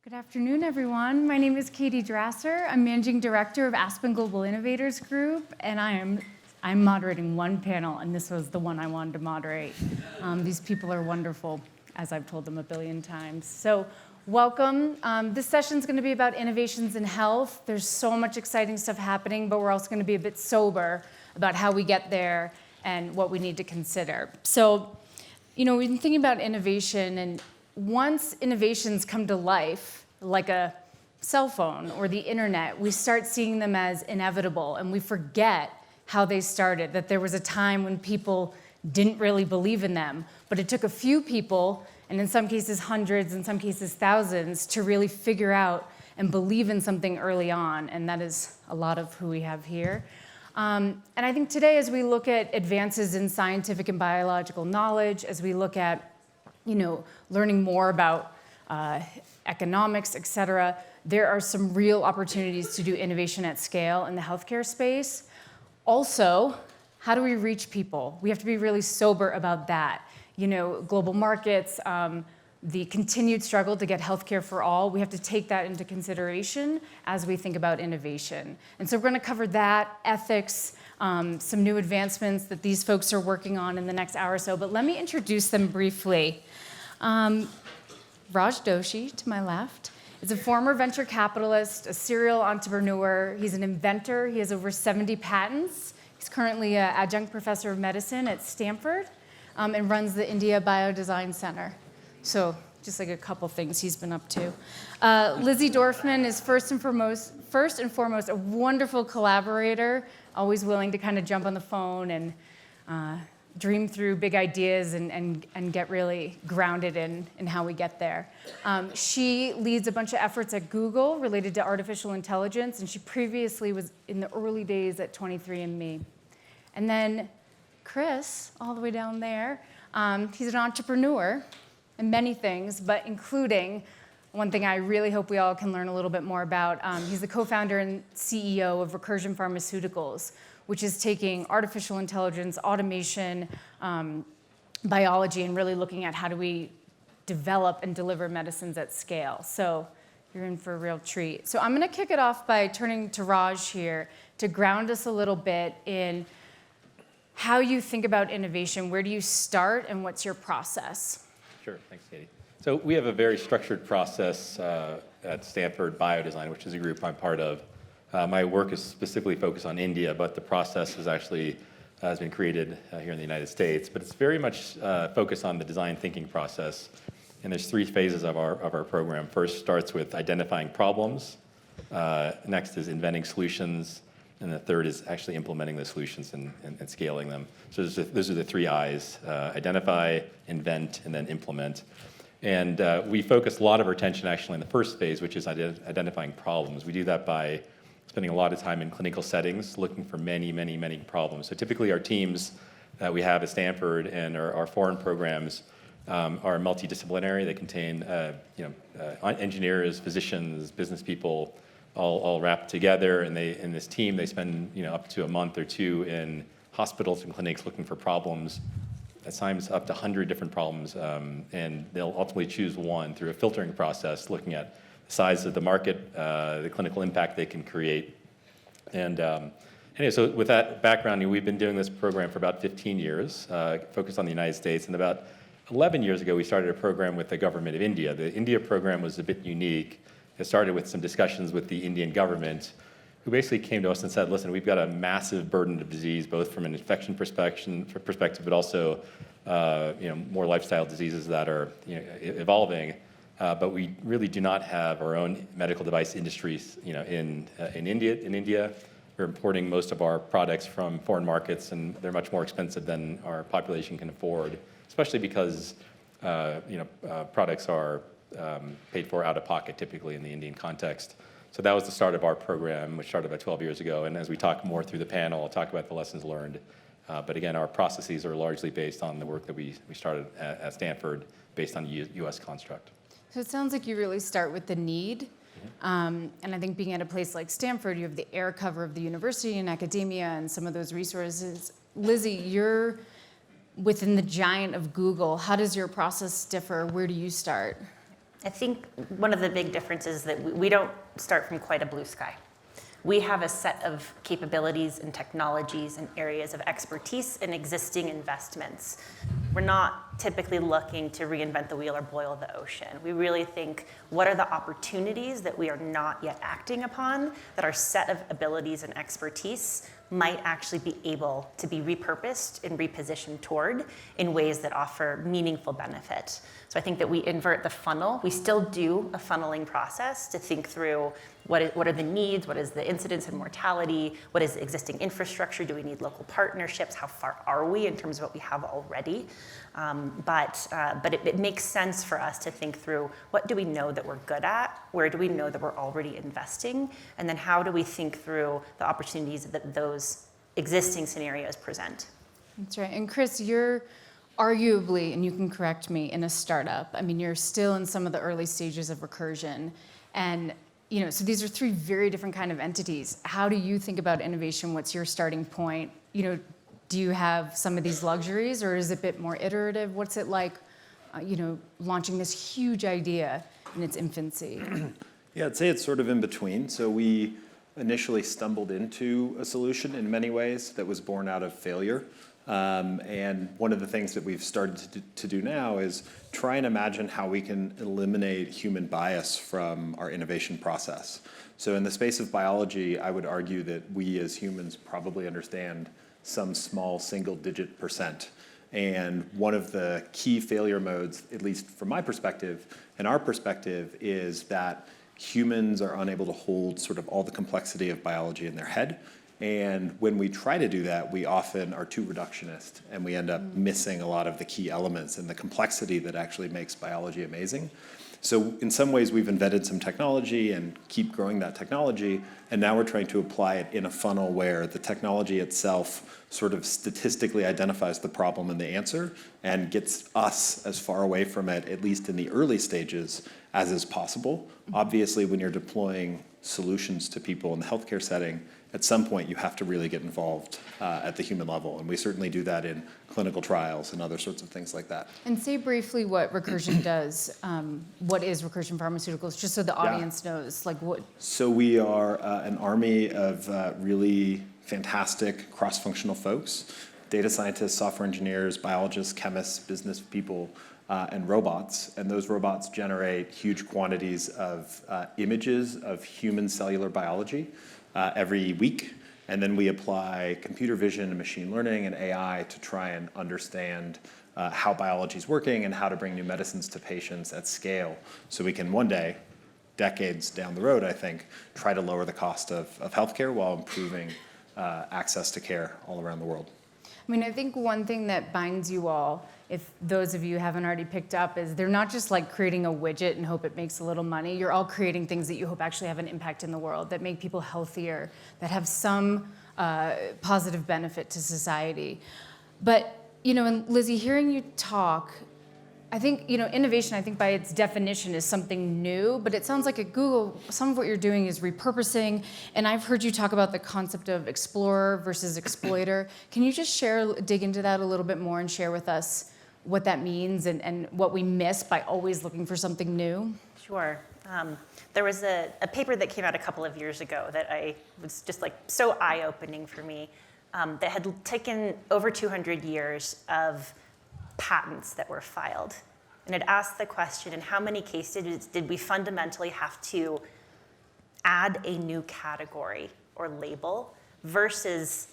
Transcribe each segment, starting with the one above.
Good afternoon, everyone. My name is Katie Drasser. I'm Managing Director of Aspen Global Innovators Group, and I'm moderating one panel, and this was the one I wanted to moderate. These people are wonderful, as I've told them a billion times. So welcome. This session is going to be about innovations in health. There's so much exciting stuff happening, but we're also going to be a bit sober about how we get there and what we need to consider. So, we've been thinking about innovation, and once innovations come to life, like a cell phone or the internet, we start seeing them as inevitable, and we forget how they started, that there was a time when people didn't really believe in them, but it took a few people, and in some cases hundreds, in some cases thousands, to really figure out and believe in something early on, and that is a lot of who we have here. And I think today, as we look at advances in scientific and biological knowledge, as we look at learning more about economics, et cetera, there are some real opportunities to do innovation at scale in the healthcare space. Also, how do we reach people? We have to be really sober about that. Global markets, the continued struggle to get healthcare for all, we have to take that into consideration as we think about innovation. And so we're going to cover that, ethics, some new advancements that these folks are working on in the next hour or so. But let me introduce them briefly. Raj Doshi, to my left, is a former venture capitalist, a serial entrepreneur. He's an inventor. He has over 70 patents. He's currently an adjunct professor of medicine at Stanford and runs the India Biodesign Center. So just like a couple things he's been up to. Lizzie Dorfman is first and foremost a wonderful collaborator, always willing to kind of jump on the phone and dream through big ideas and get really grounded in how we get there. She leads a bunch of efforts at Google related to artificial intelligence, and she previously was in the early days at 23andMe. And then Chris, all the way down there, he's an entrepreneur in many things, but including one thing I really hope we all can learn a little bit more about. He's the co-founder and CEO of Recursion Pharmaceuticals, which is taking artificial intelligence, automation, biology, and really looking at how do we develop and deliver medicines at scale. So you're in for a real treat. So I'm going to kick it off by turning to Raj here to ground us a little bit in how you think about innovation. Where do you start, and what's your process? Sure, thanks, Katie. So we have a very structured process at Stanford Biodesign, which is a group I'm part of. My work is specifically focused on India, but the process has been created here in the United States. But it's very much focused on the design thinking process. And there's three phases of our program. First starts with identifying problems. Next is inventing solutions. And the third is actually implementing the solutions and scaling them. So those are the three I's: identify, invent, and then implement. And we focus a lot of our attention actually in the first phase, which is identifying problems. We do that by spending a lot of time in clinical settings, looking for many, many, many problems. So typically our teams that we have at Stanford and our foreign programs are multidisciplinary. They contain engineers, physicians, business people, all wrapped together. And in this team, they spend up to a month or two in hospitals and clinics looking for problems. At times up to 100 different problems, and they'll ultimately choose one through a filtering process, looking at the size of the market, the clinical impact they can create. And anyway, so with that background, we've been doing this program for about 15 years, focused on the United States. And about 11 years ago, we started a program with the government of India. The India program was a bit unique. It started with some discussions with the Indian government, who basically came to us and said, listen, we've got a massive burden of disease, both from an infection perspective, but also more lifestyle diseases that are evolving. But we really do not have our own medical device industries in India. We're importing most of our products from foreign markets, and they're much more expensive than our population can afford, especially because products are paid for out of pocket typically in the Indian context. So that was the start of our program, which started about 12 years ago. And as we talk more through the panel, I'll talk about the lessons learned. But again, our processes are largely based on the work that we started at Stanford, based on U.S. construct. So it sounds like you really start with the need. And I think being at a place like Stanford, you have the air cover of the university and academia and some of those resources. Lizzie, you're within the giant of Google. How does your process differ? Where do you start? I think one of the big differences is that we don't start from quite a blue sky. We have a set of capabilities and technologies and areas of expertise and existing investments. We're not typically looking to reinvent the wheel or boil the ocean. We really think, what are the opportunities that we are not yet acting upon, that our set of abilities and expertise might actually be able to be repurposed and repositioned toward in ways that offer meaningful benefit. So I think that we invert the funnel. We still do a funneling process to think through what are the needs, what is the incidence and mortality, what is the existing infrastructure, do we need local partnerships, how far are we in terms of what we have already? But it makes sense for us to think through, what do we know that we're good at, where do we know that we're already investing, and then how do we think through the opportunities that those existing scenarios present. That's right. And Chris, you're arguably, and you can correct me, in a startup. I mean, you're still in some of the early stages of Recursion. And so these are three very different kind of entities. How do you think about innovation? What's your starting point? Do you have some of these luxuries, or is it a bit more iterative? What's it like, launching this huge idea in its infancy? Yeah, I'd say it's sort of in between. So we initially stumbled into a solution in many ways that was born out of failure. And one of the things that we've started to do now is try and imagine how we can eliminate human bias from our innovation process. So in the space of biology, I would argue that we as humans probably understand some small single-digit %. And one of the key failure modes, at least from my perspective and our perspective, is that humans are unable to hold sort of all the complexity of biology in their head. And when we try to do that, we often are too reductionist, and we end up missing a lot of the key elements and the complexity that actually makes biology amazing. So in some ways, we've invented some technology and keep growing that technology, and now we're trying to apply it in a funnel where the technology itself sort of statistically identifies the problem and the answer and gets us as far away from it, at least in the early stages, as is possible. Obviously, when you're deploying solutions to people in the healthcare setting, at some point you have to really get involved at the human level. And we certainly do that in clinical trials and other sorts of things like that. And say briefly what Recursion does. What is Recursion Pharmaceuticals, just so the audience knows, like what? So we are an army of really fantastic cross-functional folks, data scientists, software engineers, biologists, chemists, business people, and robots. And those robots generate huge quantities of images of human cellular biology every week. And then we apply computer vision and machine learning and AI to try and understand how biology is working and how to bring new medicines to patients at scale. So we can one day, decades down the road, I think, try to lower the cost of healthcare while improving access to care all around the world. I mean, I think one thing that binds you all, if those of you haven't already picked up, is they're not just like creating a widget and hope it makes a little money. You're all creating things that you hope actually have an impact in the world, that make people healthier, that have some positive benefit to society. But, and Lizzie, hearing you talk, I think, innovation, I think by its definition is something new, but it sounds like at Google, some of what you're doing is repurposing, and I've heard you talk about the concept of explorer versus exploiter. Can you just dig into that a little bit more and share with us what that means and what we miss by always looking for something new? Sure. There was a paper that came out a couple of years ago that was just like so eye-opening for me, that had taken over 200 years of patents that were filed. And it asked the question, in how many cases did we fundamentally have to add a new category or label versus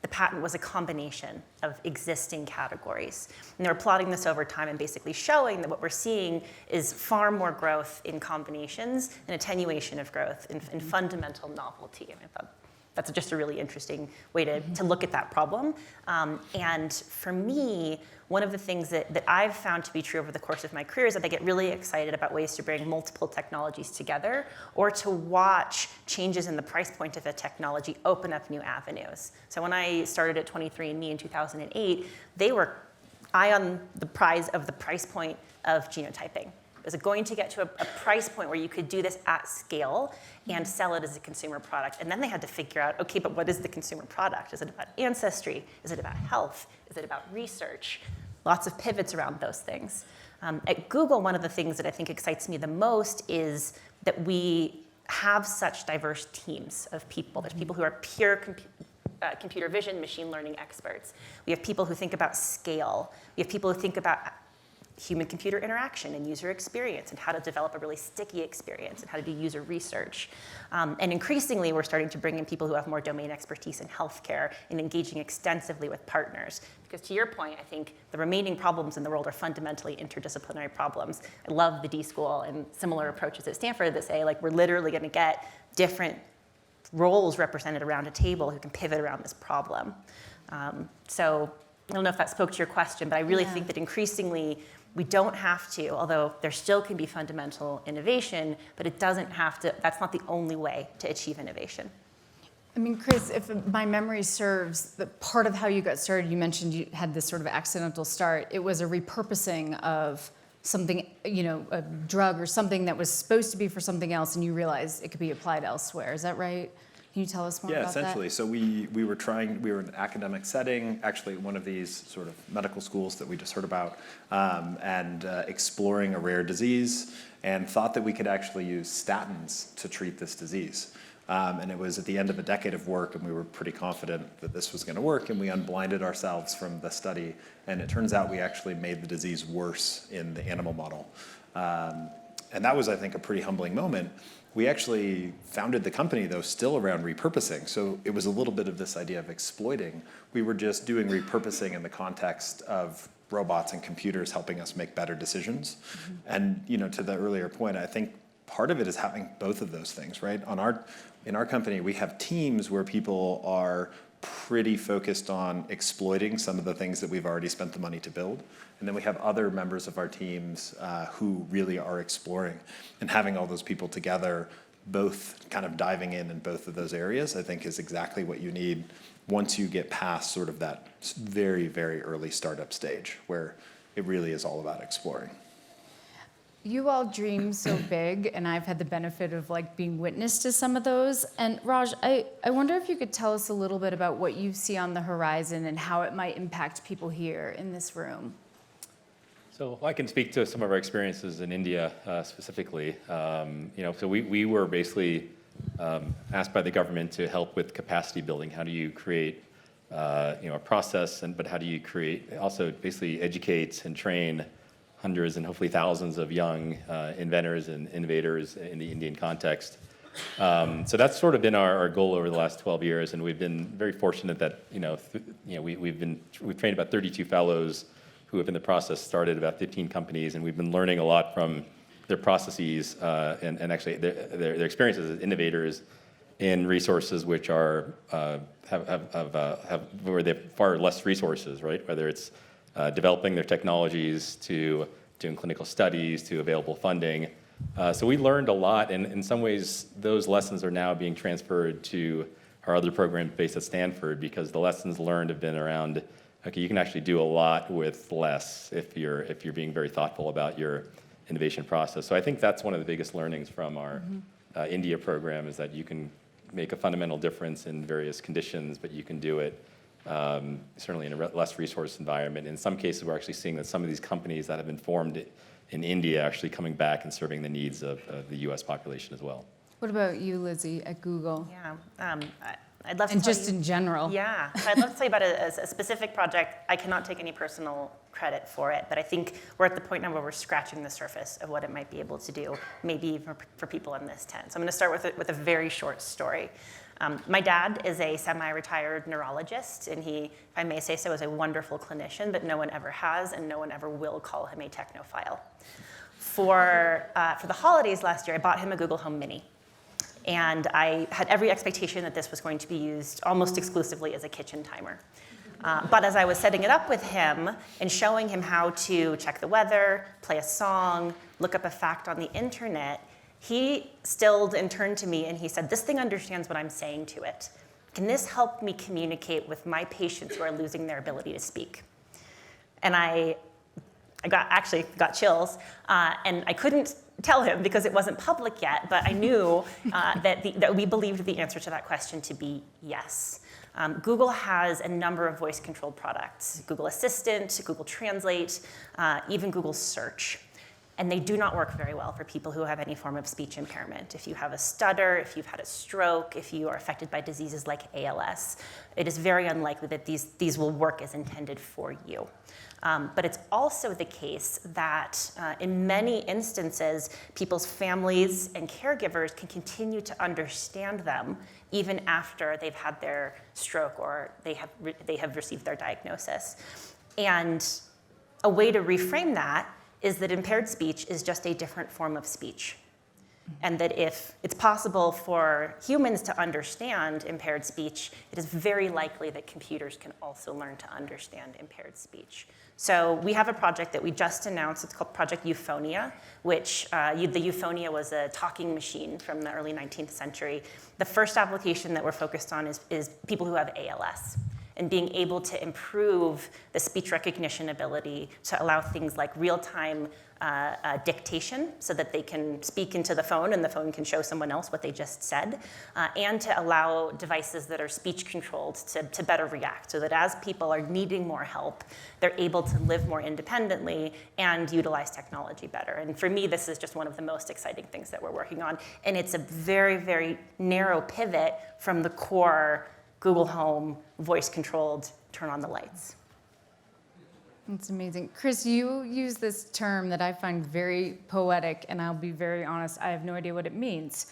the patent was a combination of existing categories. And they were plotting this over time and basically showing that what we're seeing is far more growth in combinations and attenuation of growth in fundamental novelty. And I thought that's just a really interesting way to look at that problem. And for me, one of the things that I've found to be true over the course of my career is that I get really excited about ways to bring multiple technologies together or to watch changes in the price point of a technology open up new avenues. So when I started at 23andMe in 2008, they were eye on the prize of the price point of genotyping. Is it going to get to a price point where you could do this at scale and sell it as a consumer product? And then they had to figure out, okay, but what is the consumer product? Is it about ancestry? Is it about health? Is it about research? Lots of pivots around those things. At Google, one of the things that I think excites me the most is that we have such diverse teams of people. There's people who are pure computer vision, machine learning experts. We have people who think about scale. We have people who think about human-computer interaction and user experience and how to develop a really sticky experience and how to do user research. And increasingly, we're starting to bring in people who have more domain expertise in healthcare and engaging extensively with partners. Because to your point, I think the remaining problems in the world are fundamentally interdisciplinary problems. I love the D School and similar approaches at Stanford that say, like, we're literally going to get different roles represented around a table who can pivot around this problem. So I don't know if that spoke to your question, but I really think that increasingly we don't have to, although there still can be fundamental innovation, but it doesn't have to, that's not the only way to achieve innovation. I mean, Chris, if my memory serves, the part of how you got started, you mentioned you had this sort of accidental start. It was a repurposing of something, a drug or something that was supposed to be for something else, and you realized it could be applied elsewhere. Is that right? Can you tell us more about that? Yeah, essentially. So we were in an academic setting, actually one of these sort of medical schools that we just heard about, and exploring a rare disease, and thought that we could actually use statins to treat this disease. And it was at the end of a decade of work, and we were pretty confident that this was going to work, and we unblinded ourselves from the study, and it turns out we actually made the disease worse in the animal model. And that was, I think, a pretty humbling moment. We actually founded the company, though, still around repurposing. So it was a little bit of this idea of exploiting. We were just doing repurposing in the context of robots and computers helping us make better decisions. And to the earlier point, I think part of it is having both of those things, right? In our company, we have teams where people are pretty focused on exploiting some of the things that we've already spent the money to build. And then we have other members of our teams who really are exploring, and having all those people together, both kind of diving in both of those areas, I think is exactly what you need once you get past sort of that very, very early startup stage where it really is all about exploring. You all dream so big, and I've had the benefit of being witness to some of those. And Raj, I wonder if you could tell us a little bit about what you see on the horizon and how it might impact people here in this room. So I can speak to some of our experiences in India specifically. So we were basically asked by the government to help with capacity building. How do you create a process, but how do you also basically educate and train hundreds and hopefully thousands of young inventors and innovators in the Indian context. So that's sort of been our goal over the last 12 years, and we've been very fortunate that we've trained about 32 fellows who have in the process started about 15 companies, and we've been learning a lot from their processes and actually their experiences as innovators in resources which are where they have far less resources, right? Whether it's developing their technologies to doing clinical studies to available funding. So we learned a lot, and in some ways those lessons are now being transferred to our other programs based at Stanford, because the lessons learned have been around, okay, you can actually do a lot with less if you're being very thoughtful about your innovation process. So I think that's one of the biggest learnings from our India program, is that you can make a fundamental difference in various conditions, but you can do it certainly in a less resource environment. In some cases, we're actually seeing that some of these companies that have been formed in India are actually coming back and serving the needs of the US population as well. What about you, Lizzie, at Google? Yeah, I'd love to And tell just you, in general. Yeah, so I'd love to tell you about a specific project. I cannot take any personal credit for it, but I think we're at the point now where we're scratching the surface of what it might be able to do, maybe even for people in this tent. So I'm going to start with a very short story. My dad is a semi-retired neurologist, and he, if I may say so, is a wonderful clinician, but no one ever has and no one ever will call him a technophile. For the holidays last year, I bought him a Google Home Mini. And I had every expectation that this was going to be used almost exclusively as a kitchen timer. But as I was setting it up with him and showing him how to check the weather, play a song, look up a fact on the internet, he stilled and turned to me and he said, "This thing understands what I'm saying to it. Can this help me communicate with my patients who are losing their ability to speak?" And I got chills, and I couldn't tell him because it wasn't public yet, but I knew that we believed the answer to that question to be yes. Google has a number of voice-controlled products, Google Assistant, Google Translate, even Google Search. And they do not work very well for people who have any form of speech impairment. If you have a stutter, if you've had a stroke, if you are affected by diseases like ALS, it is very unlikely that these will work as intended for you. But it's also the case that in many instances, people's families and caregivers can continue to understand them even after they've had their stroke or they have received their diagnosis. And a way to reframe that is that impaired speech is just a different form of speech. And that if it's possible for humans to understand impaired speech, it is very likely that computers can also learn to understand impaired speech. So we have a project that we just announced. It's called Project Euphonia, which the Euphonia was a talking machine from the early 19th century. The first application that we're focused on is people who have ALS, and being able to improve the speech recognition ability to allow things like real-time dictation so that they can speak into the phone and the phone can show someone else what they just said, and to allow devices that are speech controlled to better react so that as people are needing more help, they're able to live more independently and utilize technology better. And for me, this is just one of the most exciting things that we're working on. And it's a very, very narrow pivot from the core Google Home, voice-controlled, turn on the lights. That's amazing. Chris, you use this term that I find very poetic, and I'll be very honest, I have no idea what it means,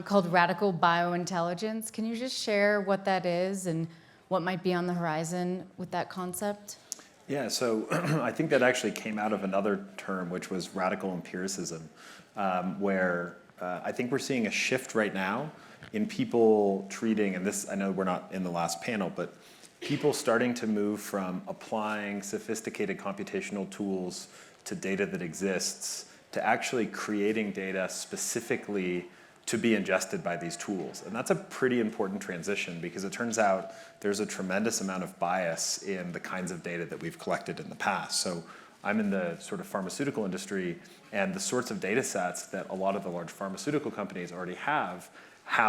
called radical biointelligence. Can you just share what that is and what might be on the horizon with that concept? Yeah, so I think that actually came out of another term, which was radical empiricism, where I think we're seeing a shift right now in people treating, and this, I know we're not in the last panel, but people starting to move from applying sophisticated computational tools to data that exists to actually creating data specifically to be ingested by these tools. And that's a pretty important transition because it turns out there's a tremendous amount of bias in the kinds of data that we've collected in the past. So I'm in the sort of pharmaceutical industry, and the sorts of data sets that a lot of the large pharmaceutical companies already have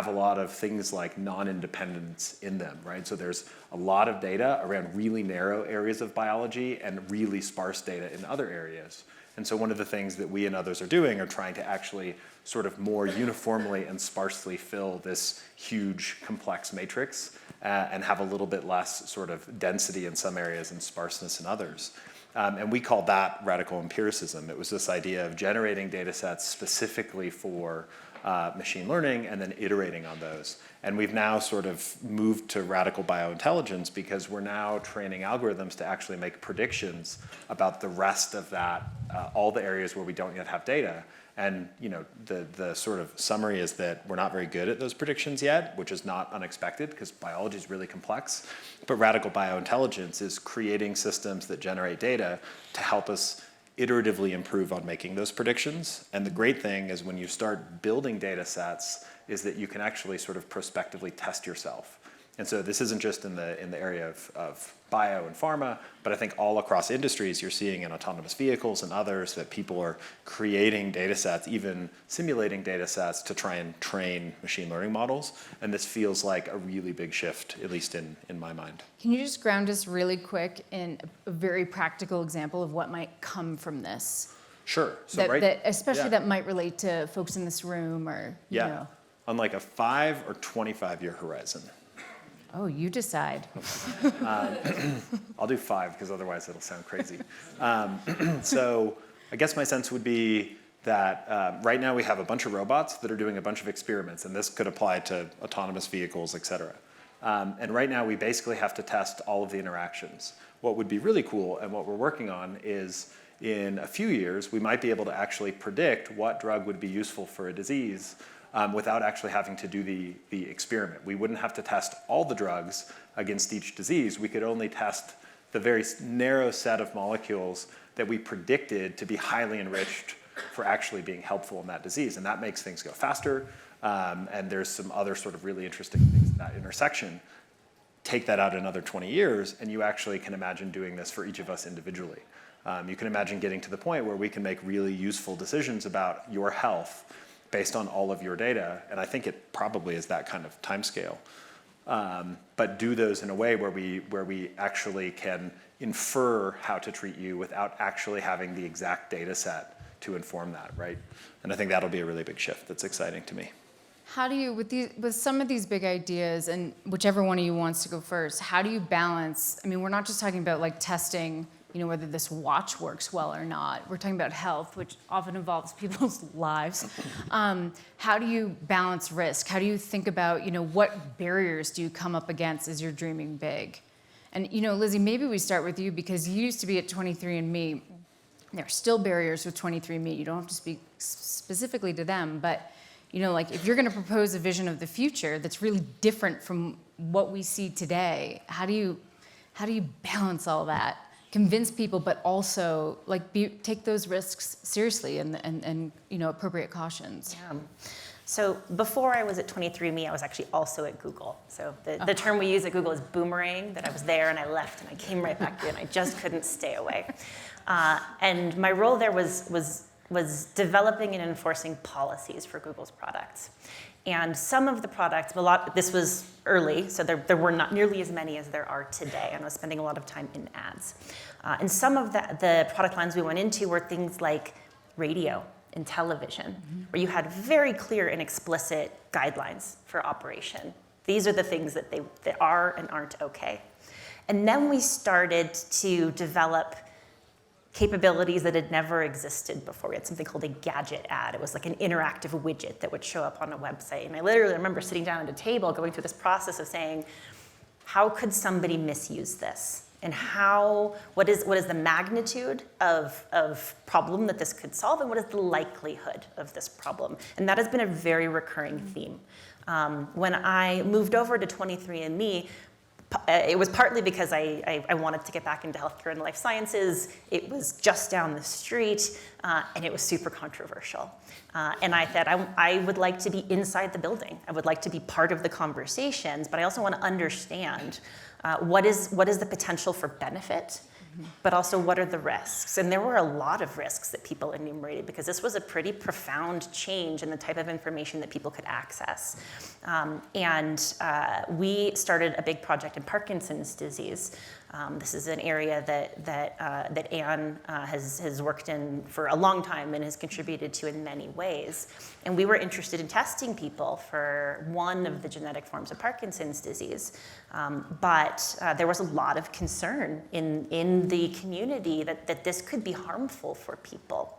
a lot of things like non-independence in them, right? So there's a lot of data around really narrow areas of biology and really sparse data in other areas. And so one of the things that we and others are doing are trying to actually sort of more uniformly and sparsely fill this huge complex matrix and have a little bit less sort of density in some areas and sparseness in others. And we call that radical empiricism. It was this idea of generating data sets specifically for machine learning and then iterating on those. And we've now sort of moved to radical biointelligence because we're now training algorithms to actually make predictions about the rest of that, all the areas where we don't yet have data. And the sort of summary is that we're not very good at those predictions yet, which is not unexpected because biology is really complex. But radical biointelligence is creating systems that generate data to help us iteratively improve on making those predictions. And the great thing is when you start building data sets is that you can actually sort of prospectively test yourself. And so this isn't just in the area of bio and pharma, but I think all across industries you're seeing in autonomous vehicles and others that people are creating data sets, even simulating data sets to try and train machine learning models. And this feels like a really big shift, at least in my mind. Can you just ground us really quick in a very practical example of what might come from this? Sure. So that might relate to folks in this room or, you know. On like a 5 or 25-year horizon. Oh, you decide. I'll do 5 because otherwise it'll sound crazy. So I guess my sense would be that right now we have a bunch of robots that are doing a bunch of experiments, and this could apply to autonomous vehicles, et cetera. And right now we basically have to test all of the interactions. What would be really cool and what we're working on is in a few years, we might be able to actually predict what drug would be useful for a disease without actually having to do the experiment. We wouldn't have to test all the drugs against each disease. We could only test the very narrow set of molecules that we predicted to be highly enriched for actually being helpful in that disease. And that makes things go faster. And there's some other sort of really interesting things in that intersection. Take that out another 20 years, and you actually can imagine doing this for each of us individually. You can imagine getting to the point where we can make really useful decisions about your health based on all of your data, and I think it probably is that kind of timescale. but do those in a way where we actually can infer how to treat you without actually having the exact data set to inform that, right? And I think that'll be a really big shift that's exciting to me. How do you, with some of these big ideas, and whichever one of you wants to go first, how do you balance, I mean, we're not just talking about like testing, whether this watch works well or not. We're talking about health, which often involves people's lives. How do you balance risk? How do you think about, what barriers do you come up against as you're dreaming big? And, Lizzie, maybe we start with you because you used to be at 23andMe. There are still barriers with 23andMe. You don't have to speak specifically to them, but like if you're going to propose a vision of the future that's really different from what we see today, how do you balance all that? Convince people, but also take those risks seriously and appropriate cautions. Yeah. So before I was at 23andMe, I was actually also at Google. So the term we use at Google is boomerang, that I was there and I left and I came right back in. I just couldn't stay away. And my role there was developing and enforcing policies for Google's products. And some of the products, this was early, so there were not nearly as many as there are today, and I was spending a lot of time in ads. And some of the product lines we went into were things like radio and television, where you had very clear and explicit guidelines for operation. These are the things that are and aren't okay. And then we started to develop capabilities that had never existed before. We had something called a gadget ad. It was like an interactive widget that would show up on a website. And I literally remember sitting down at a table going through this process of saying, how could somebody misuse this? And what is the magnitude of problem that this could solve, and what is the likelihood of this problem? And that has been a very recurring theme. When I moved over to 23andMe, it was partly because I wanted to get back into healthcare and life sciences. It was just down the street, and it was super controversial. And I thought I would like to be inside the building. I would like to be part of the conversations, but I also want to understand what is the potential for benefit, but also what are the risks? And there were a lot of risks that people enumerated because this was a pretty profound change in the type of information that people could access. We started a big project in Parkinson's disease. This is an area that Anne has worked in for a long time and has contributed to in many ways. And we were interested in testing people for one of the genetic forms of Parkinson's disease. But there was a lot of concern in the community that this could be harmful for people.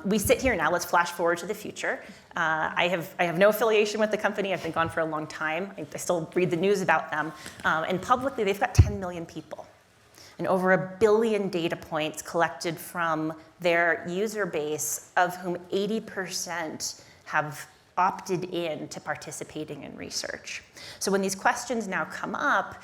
We sit here now, let's flash forward to the future. I have no affiliation with the company. I've been gone for a long time. I still read the news about them. And publicly, they've got 10 million people and over 1 billion data points collected from their user base, of whom 80% have opted in to participating in research. So when these questions now come up,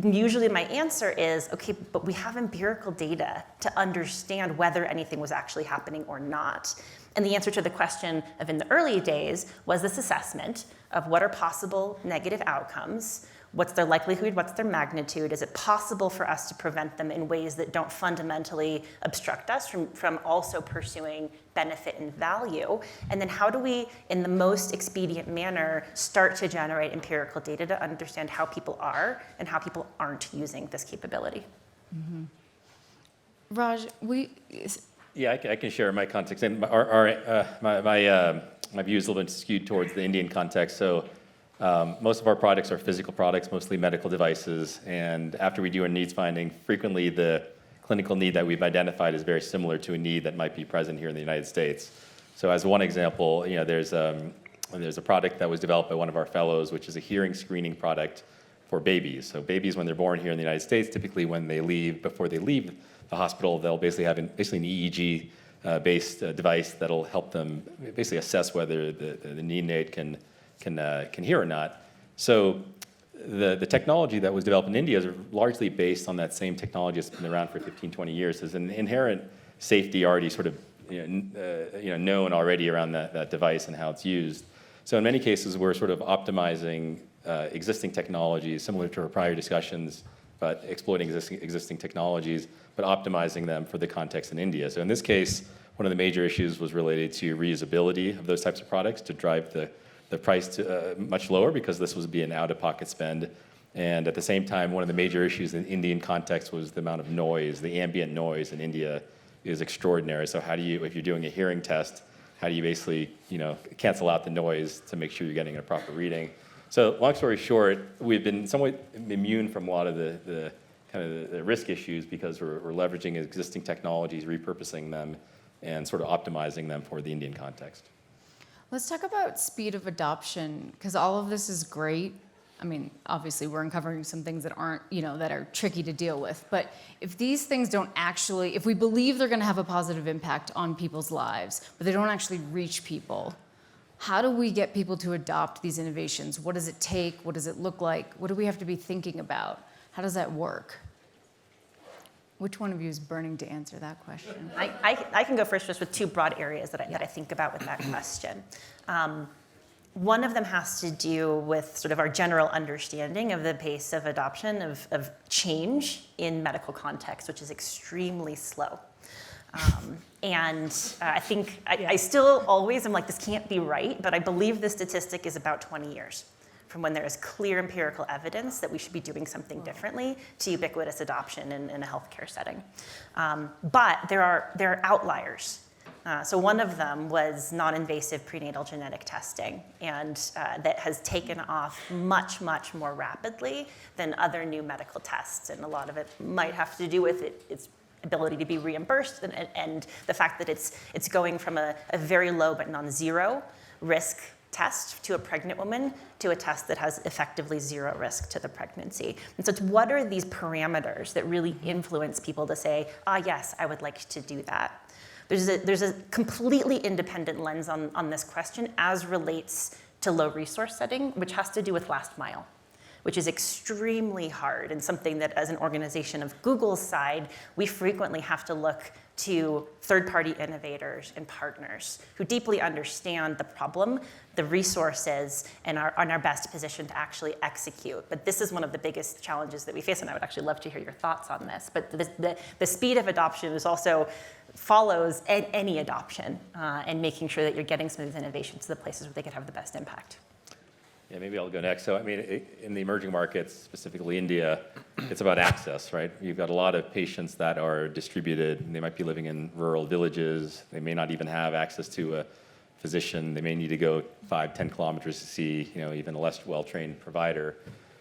usually my answer is, okay, but we have empirical data to understand whether anything was actually happening or not. And the answer to the question of in the early days was this assessment of what are possible negative outcomes, what's their likelihood, what's their magnitude, is it possible for us to prevent them in ways that don't fundamentally obstruct us from also pursuing benefit and value, and then how do we, in the most expedient manner, start to generate empirical data to understand how people are and how people aren't using this capability. Mm-hmm. Raj, Yeah, I can share my context. And my view is a little bit skewed towards the Indian context. So most of our products are physical products, mostly medical devices. And after we do our needs finding, frequently the clinical need that we've identified is very similar to a need that might be present here in the United States. So as one example, there's a product that was developed by one of our fellows, which is a hearing screening product for babies. So babies, when they're born here in the United States, typically before they leave the hospital, they'll basically have an EEG based device that'll help them basically assess whether the neonate can hear or not. So the technology that was developed in India is largely based on that same technology that's been around for 15, 20 years. There's an inherent safety already sort of known already around that device and how it's used. So in many cases, we're sort of optimizing existing technologies, similar to our prior discussions, but exploiting existing technologies, but optimizing them for the context in India. So in this case, one of the major issues was related to reusability of those types of products to drive the the price to, much lower because this would be an out-of-pocket spend. And at the same time, one of the major issues in Indian context was the amount of noise. The ambient noise in India is extraordinary. So how do you, if you're doing a hearing test, how do you basically, cancel out the noise to make sure you're getting a proper reading? So long story short, we've been somewhat immune from a lot of the risk issues because we're leveraging existing technologies, repurposing them, and sort of optimizing them for the Indian context. Let's talk about speed of adoption, because all of this is great. I mean, obviously, we're uncovering some things that aren't, that are tricky to deal with. But if these things don't actually, if we believe they're going to have a positive impact on people's lives, but they don't actually reach people, how do we get people to adopt these innovations? What does it take? What does it look like? What do we have to be thinking about? How does that work? Which one of you is burning to answer that question? I can go first just with two broad areas that I think about with that question. One of them has to do with sort of our general understanding of the pace of adoption of change in medical context, which is extremely slow. I think I still always am like, this can't be right, but I believe the statistic is about 20 years from when there is clear empirical evidence that we should be doing something differently to ubiquitous adoption in a healthcare setting. But there are outliers. So one of them was non-invasive prenatal genetic testing, and that has taken off much, much more rapidly than other new medical tests. And a lot of it might have to do with its ability to be reimbursed and the fact that it's going from a very low but non-zero risk test to a pregnant woman to a test that has effectively zero risk to the pregnancy. And so it's what are these parameters that really influence people to say, yes, I would like to do that. There's a completely independent lens on this question as relates to low resource setting, which has to do with last mile, which is extremely hard and something that as an organization of Google's side, we frequently have to look to third-party innovators and partners who deeply understand the problem, the resources, and are in our best position to actually execute. But this is one of the biggest challenges that we face, and I would actually love to hear your thoughts on this. But the speed of adoption is also follows any adoption and making sure that you're getting some of these innovations to the places where they can have the best impact. Yeah, maybe I'll go next. So, I mean, in the emerging markets, specifically India, it's about access, right? You've got a lot of patients that are distributed. They might be living in rural villages. They may not even have access to a physician. They may need to go 5-10 kilometers to see, even a less well-trained provider.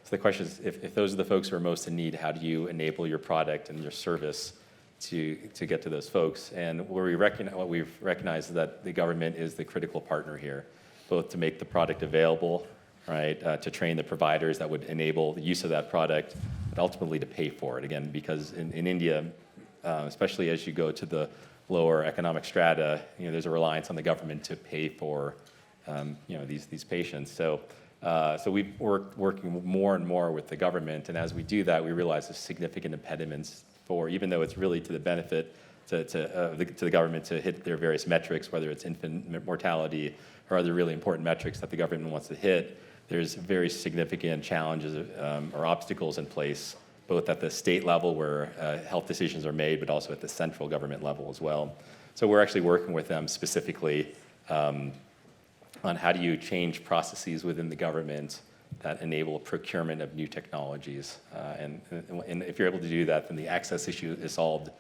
So the question is, if those are the folks who are most in need, how do you enable your product and your service to get to those folks? And what we've recognized is that the government is the critical partner here, both to make the product available, right, to train the providers that would enable the use of that product, but ultimately to pay for it. Again, because in India, especially as you go to the lower economic strata, there's a reliance on the government to pay for, these patients. So we've working more and more with the government, and as we do that, we realize there's significant impediments for, even though it's really to the benefit to the government to hit their various metrics, whether it's infant mortality or other really important metrics that the government wants to hit. There's very significant challenges or obstacles in place, both at the state level where health decisions are made, but also at the central government level as well. So we're actually working with them specifically on how do you change processes within the government that enable procurement of new technologies. And if you're able to do that, then the access issue is solved,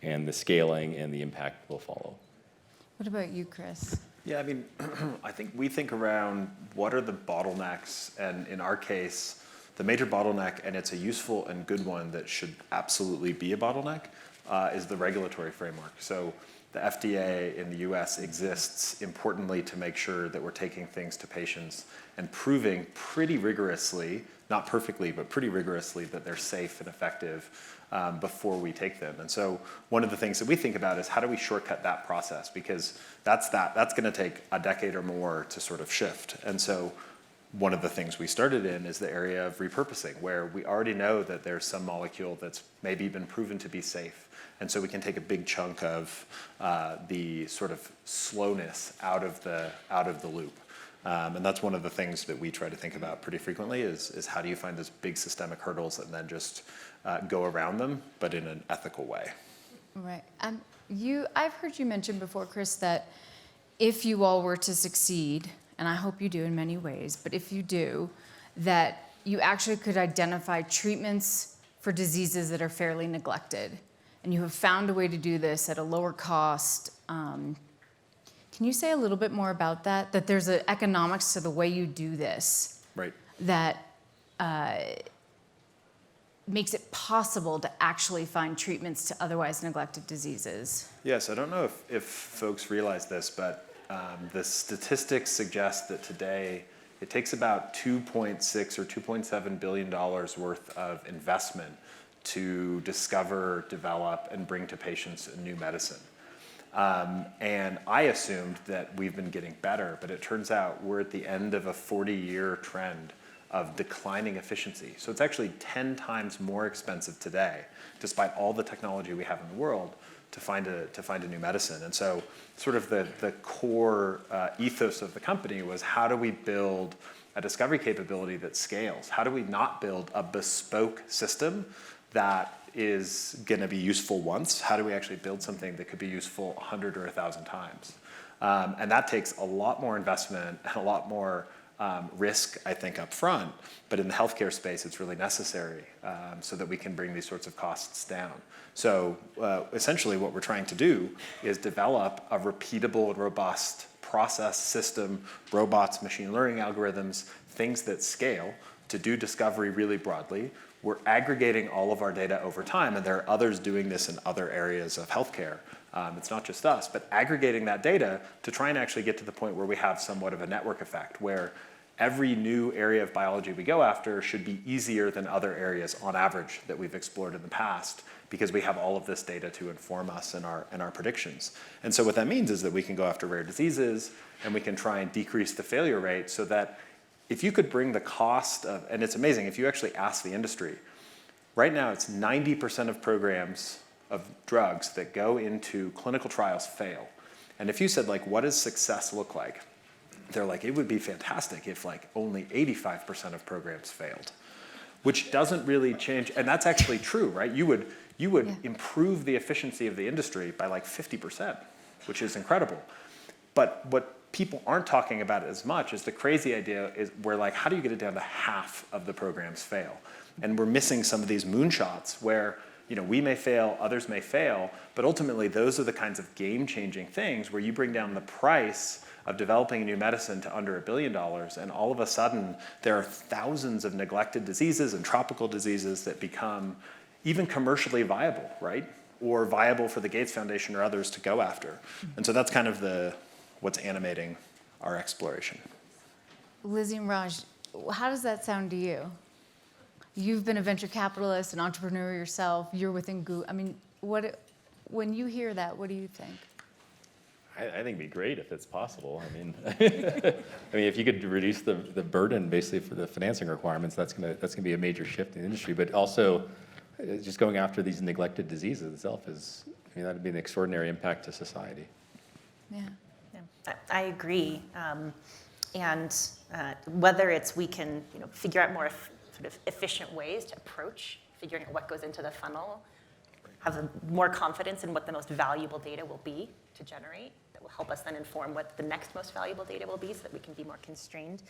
and the scaling and the impact will follow. What about you, Chris? Yeah, I mean, I think we think around what are the bottlenecks, and in our case, the major bottleneck, and it's a useful and good one that should absolutely be a bottleneck, is the regulatory framework. So the FDA in the US exists importantly to make sure that we're taking things to patients and proving pretty rigorously, not perfectly, but pretty rigorously, that they're safe and effective before we take them. And so one of the things that we think about is how do we shortcut that process, because that's going to take a decade or more to sort of shift. And so one of the things we started in is the area of repurposing, where we already know that there's some molecule that's maybe been proven to be safe. And so we can take a big chunk of the sort of slowness out of the loop. And that's one of the things that we try to think about pretty frequently is how do you find those big systemic hurdles and then just go around them, but in an ethical way. Right. I've heard you mention before, Chris, that if you all were to succeed and I hope you do in many ways, but if you do, that you actually could identify treatments for diseases that are fairly neglected. And you have found a way to do this at a lower cost. Can you say a little bit more about that? That there's an economics to the way you do this. Right. That makes it possible to actually find treatments to otherwise neglected diseases. Yes, I don't know if folks realize this, but the statistics suggest that today it takes about $2.6 or $2.7 billion worth of investment to discover, develop, and bring to patients a new medicine. And I assumed that we've been getting better, but it turns out we're at the end of a 40-year trend of declining efficiency. So it's actually 10 times more expensive today, despite all the technology we have in the world, to find a new medicine. And so sort of the core ethos of the company was, how do we build a discovery capability that scales? How do we not build a bespoke system that is going to be useful once? How do we actually build something that could be useful 100 or 1,000 times? And that takes a lot more investment and a lot more risk, I think, up front. But in the healthcare space, it's really necessary so that we can bring these sorts of costs down. So essentially what we're trying to do is develop a repeatable and robust process system, robots, machine learning algorithms, things that scale to do discovery really broadly. We're aggregating all of our data over time, and there are others doing this in other areas of healthcare. It's not just us, but aggregating that data to try and actually get to the point where we have somewhat of a network effect, where every new area of biology we go after should be easier than other areas on average that we've explored in the past, because we have all of this data to inform us in our predictions. And so what that means is that we can go after rare diseases, and we can try and decrease the failure rate, so that if you could bring the cost of, and it's amazing, if you actually ask the industry, right now it's 90% of programs of drugs that go into clinical trials fail. And if you said, like, what does success look like? They're like, it would be fantastic if like only 85% of programs failed, which doesn't really change. And that's actually true, right? You would improve the efficiency of the industry by like 50%, which is incredible. But what people aren't talking about as much is the crazy idea is, we're like, how do you get it down to half of the programs fail? And we're missing some of these moonshots where, you know, we may fail, others may fail, but ultimately those are the kinds of game-changing things where you bring down the price of developing a new medicine to under $1 billion, and all of a sudden there are thousands of neglected diseases and tropical diseases that become even commercially viable, right? Or viable for the Gates Foundation or others to go after. And so that's kind of what's animating our exploration. Lizzie and Raj, how does that sound to you? You've been a venture capitalist, an entrepreneur yourself. You're within Google. I mean, when you hear that, what do you think? I think it'd be great if it's possible. I mean, if you could reduce the burden basically for the financing requirements, that's gonna be a major shift in the industry. But also, just going after these neglected diseases itself is, that'd be an extraordinary impact to society. Yeah. I agree. And whether it's we can figure out more sort of efficient ways to approach figuring out what goes into the funnel, have more confidence in what the most valuable data will be to generate, that will help us then inform what the next most valuable data will be so that we can be more constrained.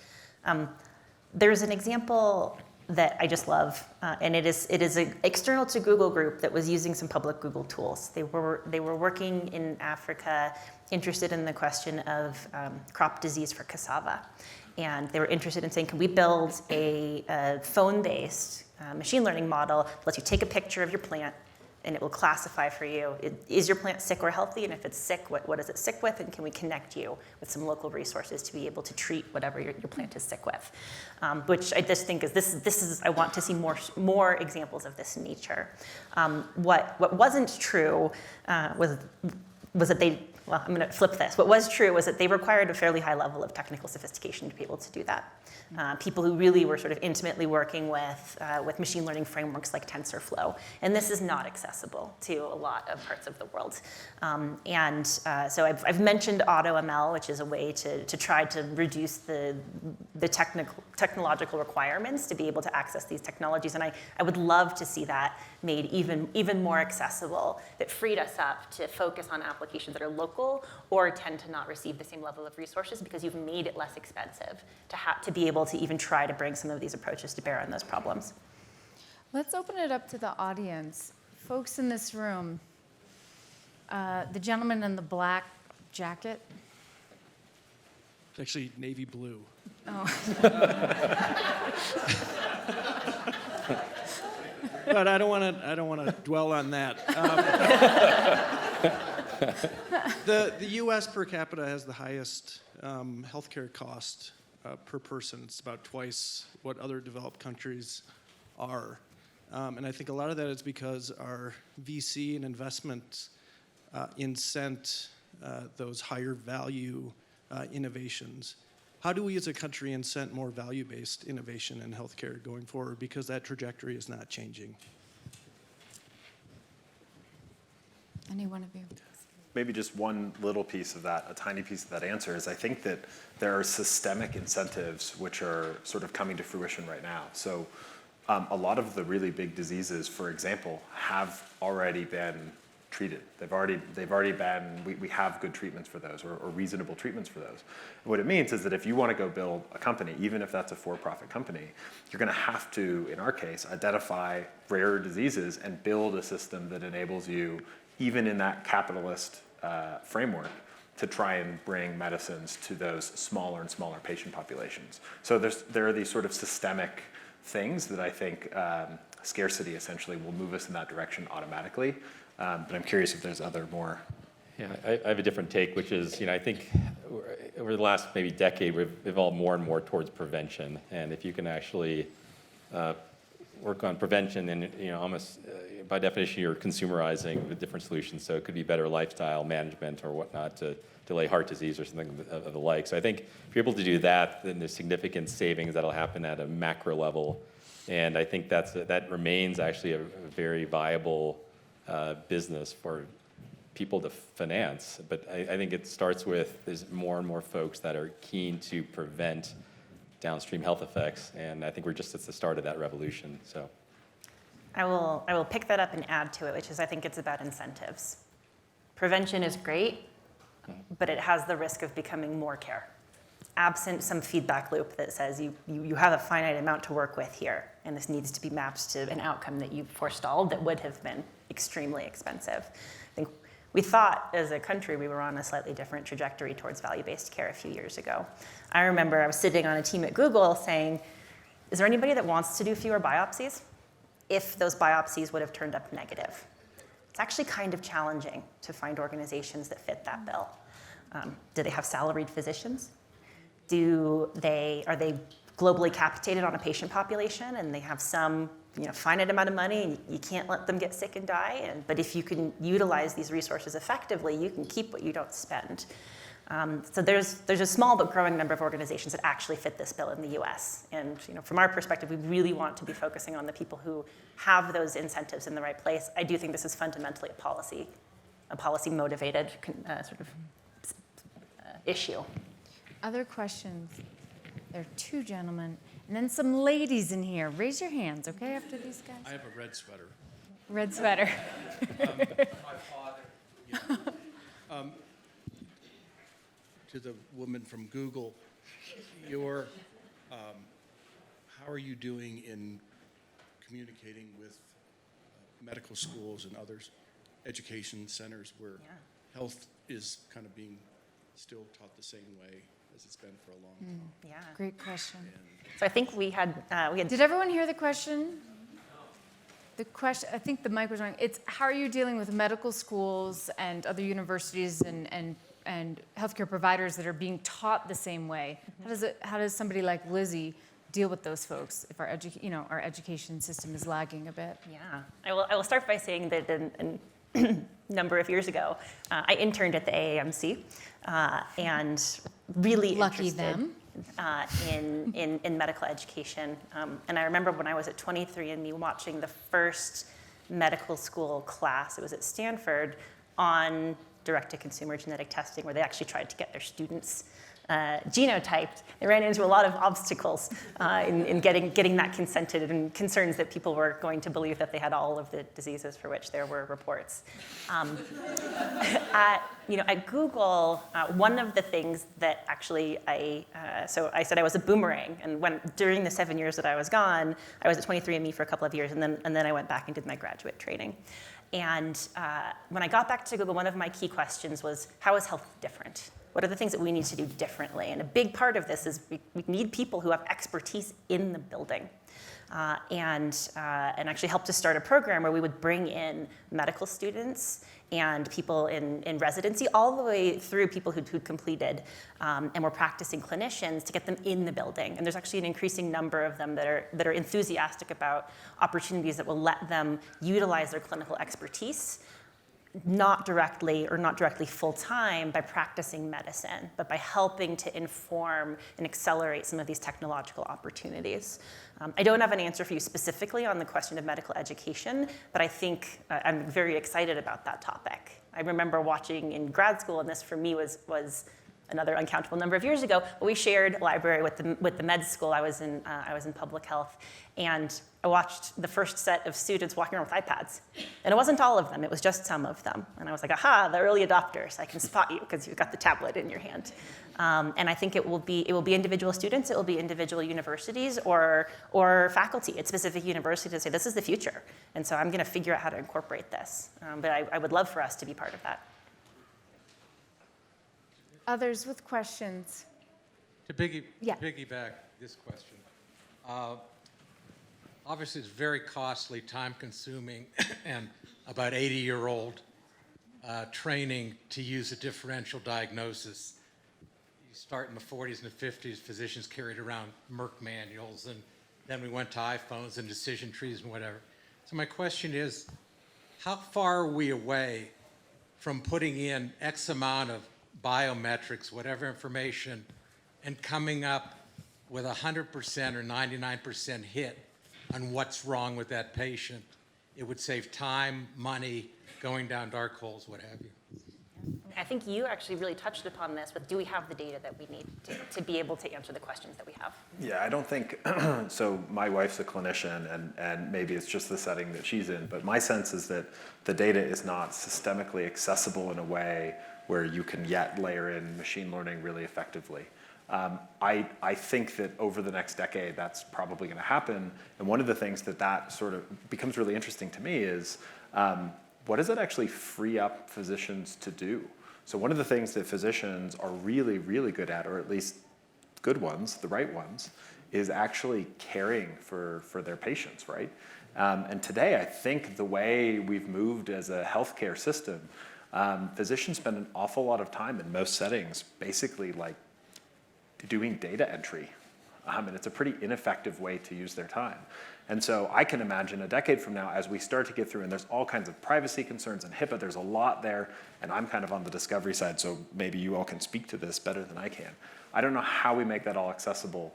There's an example that I just love, and it is an external to Google group that was using some public Google tools. They were working in Africa, interested in the question of crop disease for cassava. And they were interested in saying, can we build a phone-based machine learning model that lets you take a picture of your plant and it will classify for you, is your plant sick or healthy? And if it's sick, what is it sick with? And can we connect you with some local resources to be able to treat whatever your plant is sick with? Which I just think is I want to see more examples of this nature. What wasn't true was that they, well, I'm going to flip this. What was true was that they required a fairly high level of technical sophistication to be able to do that. People who really were sort of intimately working with machine learning frameworks like TensorFlow. And this is not accessible to a lot of parts of the world. So I've mentioned AutoML, which is a way to try to reduce the technical technological requirements to be able to access these technologies. And I would love to see that made even more accessible, that freed us up to focus on applications that are local or tend to not receive the same level of resources because you've made it less expensive to be able to even try to bring some of these approaches to bear on those problems. Let's open it up to the audience. Folks in this room, the gentleman in the black jacket. It's actually navy blue. Oh. But I don't want to dwell on that. The U.S. per capita has the highest healthcare cost per person. It's about twice what other developed countries are. And I think a lot of that is because our VC and investment incent those higher value innovations. How do we as a country incent more value-based innovation in healthcare going forward? Because that trajectory is not changing. Any one of you? Maybe just one little piece of that, a tiny piece of that answer is I think that there are systemic incentives which are sort of coming to fruition right now. So a lot of the really big diseases, for example, have already been treated. They've already been, we have good treatments for those or reasonable treatments for those. And what it means is that if you want to go build a company, even if that's a for-profit company, you're going to have to, in our case, identify rare diseases and build a system that enables you, even in that capitalist framework, to try and bring medicines to those smaller and smaller patient populations. So there are these sort of systemic things that I think scarcity essentially will move us in that direction automatically. But I'm curious if there's other more. Yeah, I have a different take, which is, I think over the last maybe decade, we've evolved more and more towards prevention. And if you can actually work on prevention, and almost by definition, you're consumerizing the different solutions. So it could be better lifestyle management or whatnot to delay heart disease or something of the like. So I think if you're able to do that, then there's significant savings that'll happen at a macro level. And I think that remains actually a very viable business for people to finance. But I think it starts with there's more and more folks that are keen to prevent downstream health effects, and I think we're just at the start of that revolution. So I will pick that up and add to it, which is I think it's about incentives. Prevention is great, but it has the risk of becoming more care. Absent some feedback loop that says you have a finite amount to work with here, and this needs to be mapped to an outcome that you forestalled that would have been extremely expensive. I think we thought as a country we were on a slightly different trajectory towards value-based care a few years ago. I remember I was sitting on a team at Google saying, is there anybody that wants to do fewer biopsies if those biopsies would have turned up negative? It's actually kind of challenging to find organizations that fit that bill. Do they have salaried physicians? Are they globally capitated on a patient population and they have some finite amount of money and you can't let them get sick and die? But if you can utilize these resources effectively, you can keep what you don't spend. So there's a small but growing number of organizations that actually fit this bill in the US. And from our perspective, we really want to be focusing on the people who have those incentives in the right place. I do think this is fundamentally a policy motivated sort of issue. Other questions? There are two gentlemen, and then some ladies in here. Raise your hands, okay, after these guys? I have a red sweater. Red sweater. My father. Yeah. To the woman from Google, how are you doing in communicating with medical schools and others, education centers where health is kind of being still taught the same way as it's been for a long time? Yeah. Great question. So I think we had. Did everyone hear the question? The question, I think the mic was wrong. It's how are you dealing with medical schools and other universities and healthcare providers that are being taught the same way? How does somebody like Lizzie deal with those folks if our education system is lagging a bit? Yeah, I will start by saying that a number of years ago, I interned at the AAMC and really Lucky interested them. In medical education. And I remember when I was at 23andMe watching the first medical school class, it was at Stanford, on direct-to-consumer genetic testing, where they actually tried to get their students genotyped, they ran into a lot of obstacles in getting that consented, and concerns that people were going to believe that they had all of the diseases for which there were reports. At Google, one of the things that actually so I said I was a boomerang, and during the 7 years that I was gone, I was at 23andMe for a couple of years, and then I went back and did my graduate training. And when I got back to Google, one of my key questions was, how is health different? What are the things that we need to do differently? And a big part of this is we need people who have expertise in the building. And actually helped to start a program where we would bring in medical students and people in residency, all the way through people who'd completed and were practicing clinicians, to get them in the building. And there's actually an increasing number of them that are enthusiastic about opportunities that will let them utilize their clinical expertise, not directly full-time by practicing medicine, but by helping to inform and accelerate some of these technological opportunities. I don't have an answer for you specifically on the question of medical education, but I think I'm very excited about that topic. I remember watching in grad school, and this for me was another uncountable number of years ago, but we shared a library with the med school. I was in public health, and I watched the first set of students walking around with iPads. And it wasn't all of them, it was just some of them. And I was like, aha, the early adopters, I can spot you because you've got the tablet in your hand. And I think it will be individual students, it will be individual universities or faculty at specific universities to say, this is the future. And so I'm gonna figure out how to incorporate this. But I would love for us to be part of that. Others with questions? To piggyback this question, obviously it's very costly, time-consuming, and about 80-year-old training to use a differential diagnosis. You start in the 40s and the 50s, physicians carried around Merck manuals, and then we went to iPhones and decision trees and whatever. So my question is, how far are we away from putting in X amount of biometrics, whatever information, and coming up with 100% or 99% hit on what's wrong with that patient? It would save time, money, going down dark holes, what have you. I think you actually really touched upon this, but do we have the data that we need to be able to answer the questions that we have? Yeah, I don't think, so my wife's a clinician, and maybe it's just the setting that she's in, but my sense is that the data is not systemically accessible in a way where you can yet layer in machine learning really effectively. I think that over the next decade, that's probably going to happen. And one of the things that sort of becomes really interesting to me is, what does it actually free up physicians to do? So one of the things that physicians are really, really good at, or at least good ones, the right ones, is actually caring for their patients, right? And today, I think the way we've moved as a healthcare system, physicians spend an awful lot of time in most settings basically like doing data entry. And it's a pretty ineffective way to use their time. And so I can imagine a decade from now, as we start to get through, and there's all kinds of privacy concerns and HIPAA, there's a lot there, and I'm kind of on the discovery side, so maybe you all can speak to this better than I can. I don't know how we make that all accessible.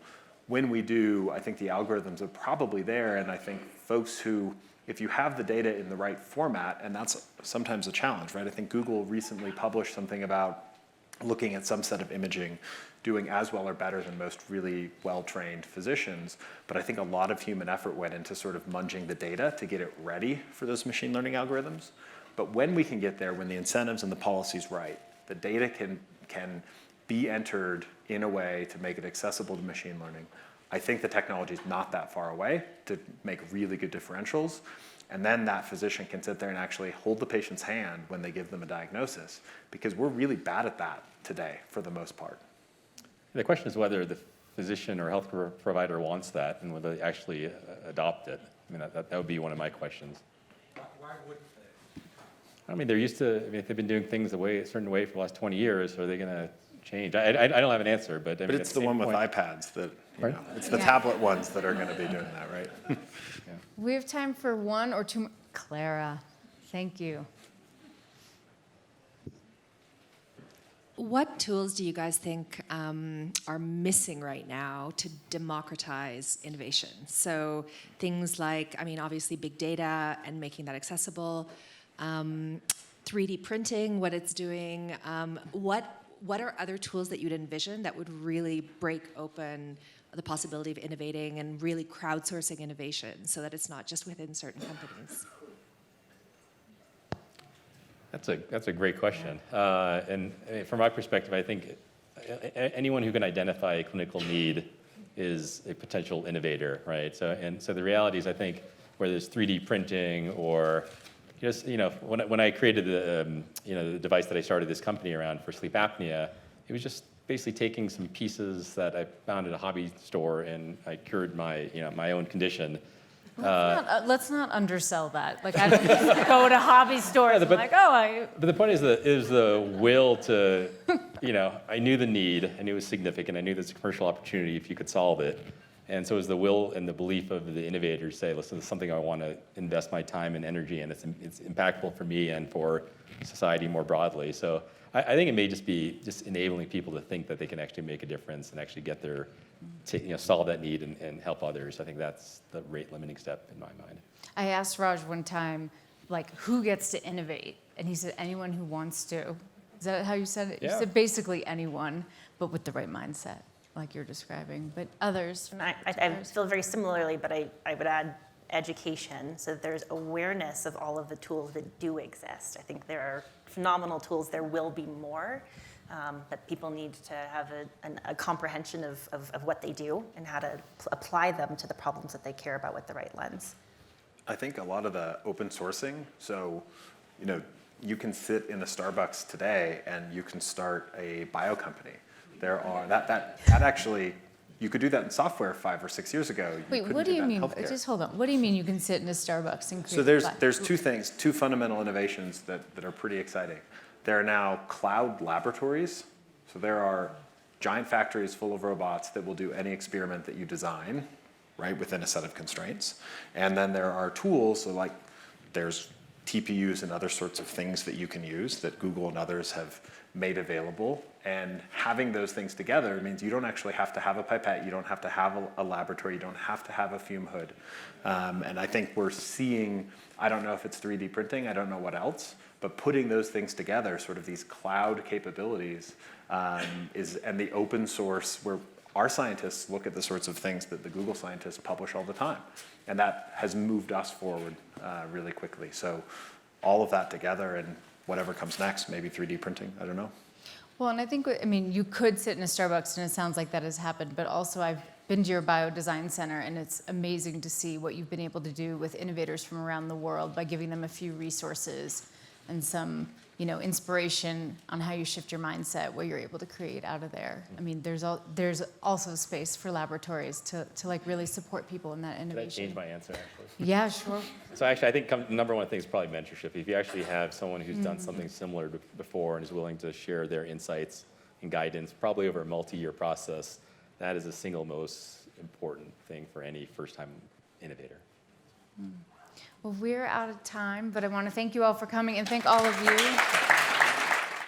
When we do, I think the algorithms are probably there, and I think folks who, if you have the data in the right format, and that's sometimes a challenge, right? I think Google recently published something about looking at some set of imaging, doing as well or better than most really well-trained physicians. But I think a lot of human effort went into sort of munging the data to get it ready for those machine learning algorithms. But when we can get there, when the incentives and the policy's right, the data can be entered in a way to make it accessible to machine learning. I think the technology is not that far away to make really good differentials. And then that physician can sit there and actually hold the patient's hand when they give them a diagnosis, because we're really bad at that today for the most part. The question is whether the physician or health provider wants that and whether they actually adopt it. I mean, that would be one of my questions. Why wouldn't they? I mean, they're used to, I mean, if they've been doing things a certain way for the last 20 years, are they going to change? I don't have an answer, but I mean, it's the one with iPads that, it's the Yeah. tablet ones that are going to be doing that, right? Yeah. We have time for one or two more. Clara, thank you. What tools do you guys think are missing right now to democratize innovation? So things like, I mean, obviously big data and making that accessible, 3D printing, what it's doing. what are other tools that you'd envision that would really break open the possibility of innovating and really crowdsourcing innovation so that it's not just within certain companies? That's a great question. And from my perspective, I think anyone who can identify a clinical need is a potential innovator, right? So the reality is, I think, whether it's 3D printing or just, when I created the device that I started this company around for sleep apnea, it was just basically taking some pieces that I found at a hobby store, and I cured my own condition. Let's not undersell that. Like, I don't just go to hobby stores and But the point is that it was the will to, I knew the need, I knew it was significant, I knew there's a commercial opportunity if you could solve it. And so it was the will and the belief of the innovators say, listen, this is something I want to invest my time and energy in. It's impactful for me and for society more broadly. So I think it may just be enabling people to think that they can actually make a difference and actually get their, solve that need and help others. I think that's the rate limiting step in my mind. I asked Raj one time, like, who gets to innovate? And he said, anyone who wants to. Is that how you said it? Yeah. You said basically anyone, but with the right mindset, like you're describing. But others. And I feel very similarly, but I would add education, so that there's awareness of all of the tools that do exist. I think there are phenomenal tools. There will be more, but people need to have a comprehension of what they do and how to apply them to the problems that they care about with the right lens. I think a lot of the open sourcing, so, you can sit in a Starbucks today and you can start a bio company. There are, that actually, you could do that in software 5 or 6 years ago. Wait, what do you mean? Just hold on. What do you mean you can sit in a Starbucks and create? So there's two fundamental innovations that are pretty exciting. There are now cloud laboratories. So there are giant factories full of robots that will do any experiment that you design, right, within a set of constraints. And then there are tools, so like there's TPUs and other sorts of things that you can use that Google and others have made available. And having those things together means you don't actually have to have a pipette, you don't have to have a laboratory, you don't have to have a fume hood. And I think we're seeing, I don't know if it's 3D printing, I don't know what else, but putting those things together, sort of these cloud capabilities, and the open source, where our scientists look at the sorts of things that the Google scientists publish all the time. And that has moved us forward really quickly. So all of that together and whatever comes next, maybe 3D printing, I don't know. Well, and I think, you could sit in a Starbucks, and it sounds like that has happened, but also I've been to your biodesign center, and it's amazing to see what you've been able to do with innovators from around the world by giving them a few resources and some, inspiration on how you shift your mindset, what you're able to create out of there. There's also space for laboratories to like really support people in that Did I innovation. change my answer, actually? Yeah, sure. So actually, I think the number one thing is probably mentorship. If you actually have someone who's done something similar before and is willing to share their insights and guidance, probably over a multi-year process, that is the single most important thing for any first-time innovator. Well, we're out of time, but I want to thank you all for coming and thank all of you.